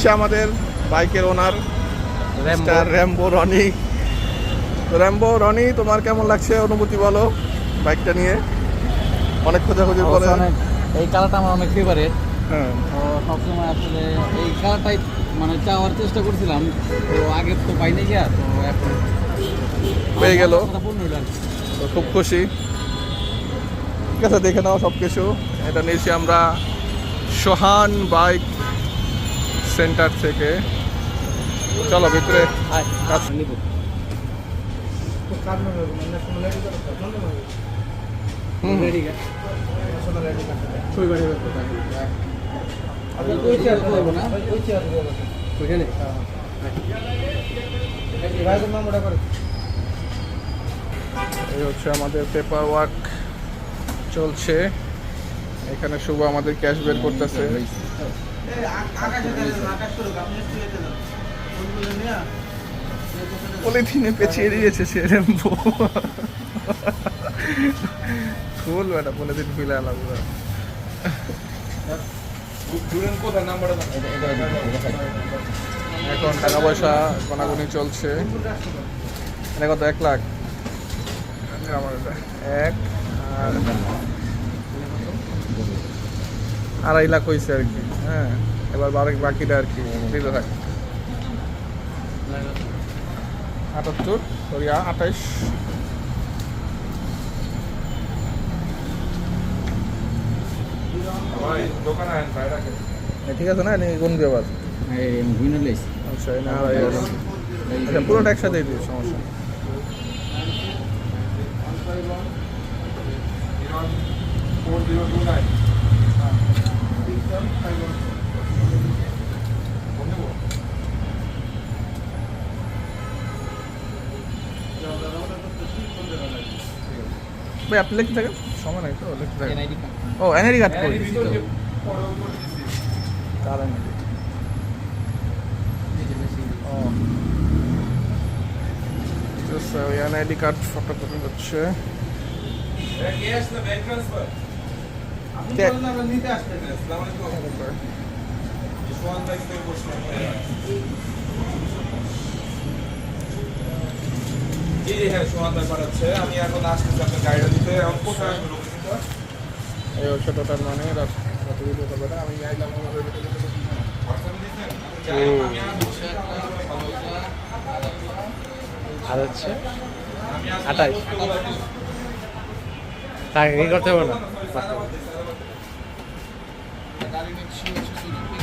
সে আমাদের বাইকের owner mister Rambo Roni. Rambo Roni, তোমার কেমন লাগছে অনুভূতি বলো বাইকটা নিয়ে? অনেক খোঁজাখুঁজি করে এই কালারটা আমার অনেক ফেভারিট। হ্যাঁ, তো সবসময় আসলে এই কালারটাই মানে চাওয়ার চেষ্টা করছিলাম, তো আগে তো পাইনি গিয়া, তো এখন পেয়ে গেল, পূর্ণ হইল। তো খুব খুশি। ঠিক আছে, দেখে নাও সব কিছু। এটা নিয়েছি আমরা সোহান বাইক সেন্টার থেকে। চলো ভিতরে নিব এই হচ্ছে আমাদের পেপার ওয়ার্ক চলছে এখানে। শুভ আমাদের ক্যাশ বের করতেছে। পলিথিনে পেঁচিয়ে দিয়েছে সে র্যাম্বো। ফুল বেটা পলিথিন ফিলে আলাদা। এখন টাকা পয়সা গোনাগুনি চলছে। এটা কত? 1 লাখ। আমার এটা 1 আর 2.5 লাখ হয়েছে আর কি। হ্যাঁ, এবার বাকিটা আর কি দিতে থাকে। 78 সরি 28। ঠিক আছে না, গুনবে আবার। আচ্ছা, আচ্ছা, পুরোটা একসাথে দিই, সমস্যা। ভাই আপনি লিখতে থাকেন, সময় নাই তো, লিখতে থাকেন। ও এনআইডি কার্ড কই? কার এনআইডি? ও আচ্ছা, ওই এনআইডি কার্ড ফটোকপি হচ্ছে। আমি এখন আসতেছি আপনার গাড়িটা দিতে। এই হচ্ছে টোটাল মানে আমি আইলাম আর হচ্ছে 28 টাকা কি করতে হবে না। গাড়ি নিচ্ছি হচ্ছে